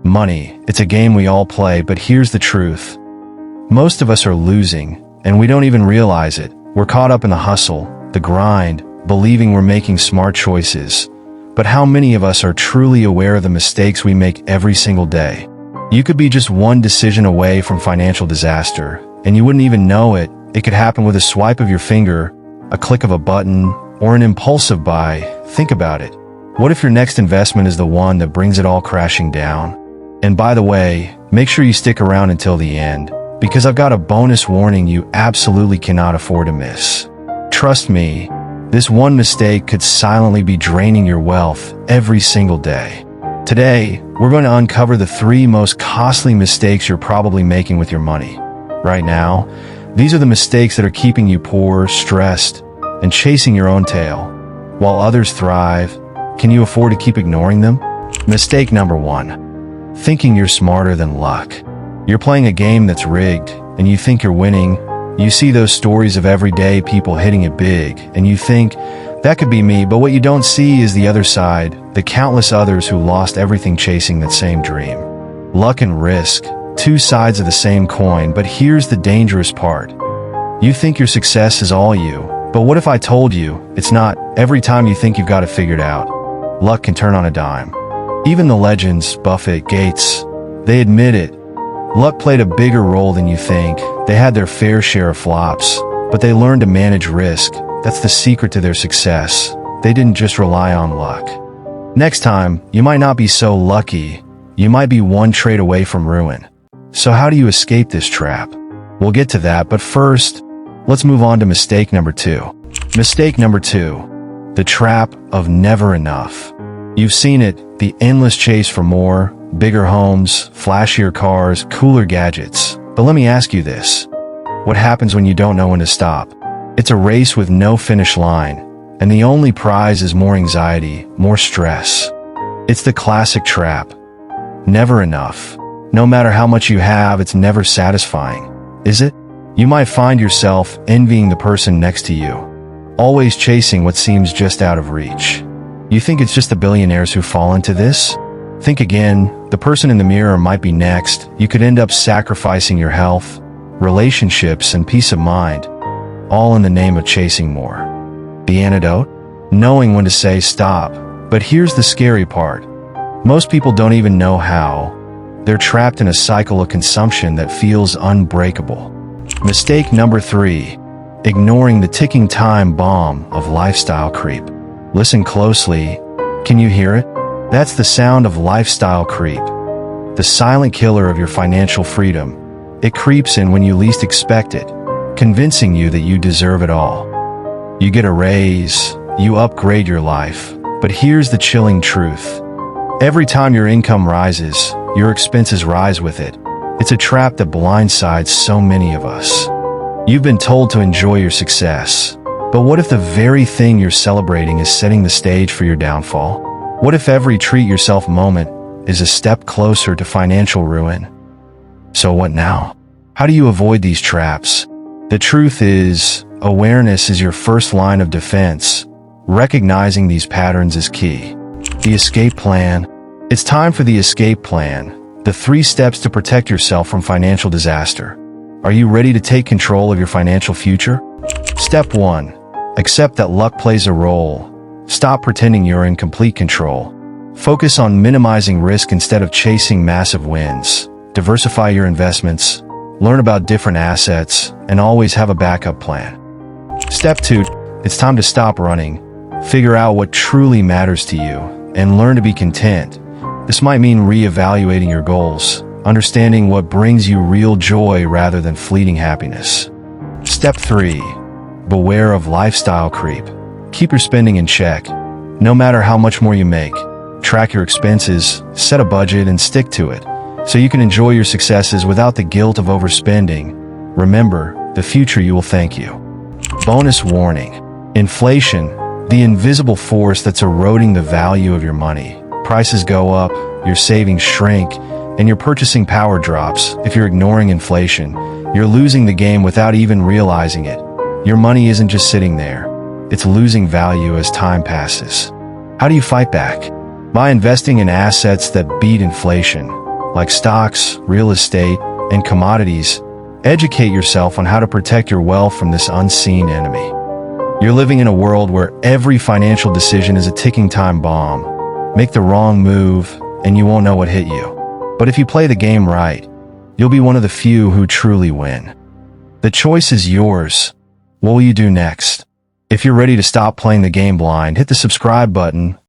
Money, it's a game we all play, but here's the truth. Most of us are losing, and we don't even realize it. We're caught up in the hustle, the grind, believing we're making smart choices. But how many of us are truly aware of the mistakes we make every single day? You could be just one decision away from financial disaster, and you wouldn't even know it. It could happen with a swipe of your finger, a click of a button, or an impulsive buy. Think about it. What if your next investment is the one that brings it all crashing down? And by the way, make sure you stick around until the end, because I've got a bonus warning you absolutely cannot afford to miss. Trust me, this one mistake could silently be draining your wealth every single day. Today, we're going to uncover the 3 most costly mistakes you're probably making with your money. Right now, these are the mistakes that are keeping you poor, stressed, and chasing your own tail. While others thrive, can you afford to keep ignoring them? Mistake number 1. Thinking you're smarter than luck. You're playing a game that's rigged, and you think you're winning. You see those stories of everyday people hitting it big, and you think, that could be me, but what you don't see is the other side, the countless others who lost everything chasing that same dream. Luck and risk, 2 sides of the same coin, but here's the dangerous part. You think your success is all you, but what if I told you it's not? Every time you think you've got it figured out, luck can turn on a dime. Even the legends, Buffett, Gates, they admit it. Luck played a bigger role than you think. They had their fair share of flops, but they learned to manage risk. That's the secret to their success. They didn't just rely on luck. Next time, you might not be so lucky. You might be one trade away from ruin. So how do you escape this trap? We'll get to that, but first, let's move on to mistake number 2. Mistake number 2. The trap of never enough. You've seen it, the endless chase for more, bigger homes, flashier cars, cooler gadgets. But let me ask you this. What happens when you don't know when to stop? It's a race with no finish line, and the only prize is more anxiety, more stress. It's the classic trap. Never enough. No matter how much you have, it's never satisfying, is it? You might find yourself envying the person next to you, always chasing what seems just out of reach. You think it's just the billionaires who fall into this? Think again, the person in the mirror might be next. You could end up sacrificing your health, relationships, and peace of mind, all in the name of chasing more. The antidote? Knowing when to say stop. But here's the scary part. Most people don't even know how. They're trapped in a cycle of consumption that feels unbreakable. Mistake number 3. Ignoring the ticking time bomb of lifestyle creep. Listen closely. Can you hear it? That's the sound of lifestyle creep. The silent killer of your financial freedom. It creeps in when you least expect it, convincing you that you deserve it all. You get a raise, you upgrade your life, but here's the chilling truth. Every time your income rises, your expenses rise with it. It's a trap that blindsides so many of us. You've been told to enjoy your success, but what if the very thing you're celebrating is setting the stage for your downfall? What if every treat yourself moment is a step closer to financial ruin? So what now? How do you avoid these traps? The truth is, awareness is your first line of defense. Recognizing these patterns is key. The escape plan. It's time for the escape plan. The 3 steps to protect yourself from financial disaster. Are you ready to take control of your financial future? Step 1. Accept that luck plays a role. Stop pretending you're in complete control. Focus on minimizing risk instead of chasing massive wins. Diversify your investments. Learn about different assets, and always have a backup plan. Step 2. It's time to stop running. Figure out what truly matters to you, and learn to be content. This might mean reevaluating your goals, understanding what brings you real joy rather than fleeting happiness. Step 3. Beware of lifestyle creep. Keep your spending in check. No matter how much more you make, track your expenses, set a budget, and stick to it, so you can enjoy your successes without the guilt of overspending. Remember, the future you will thank you. Bonus warning. Inflation, the invisible force that's eroding the value of your money. Prices go up, your savings shrink, and your purchasing power drops. If you're ignoring inflation, you're losing the game without even realizing it. Your money isn't just sitting there. It's losing value as time passes. How do you fight back? By investing in assets that beat inflation. like stocks, real estate, and commodities. Educate yourself on how to protect your wealth from this unseen enemy. You're living in a world where every financial decision is a ticking time bomb. Make the wrong move, and you won't know what hit you. But if you play the game right, you'll be one of the few who truly win. The choice is yours. What will you do next? If you're ready to stop playing the game blind, hit the subscribe button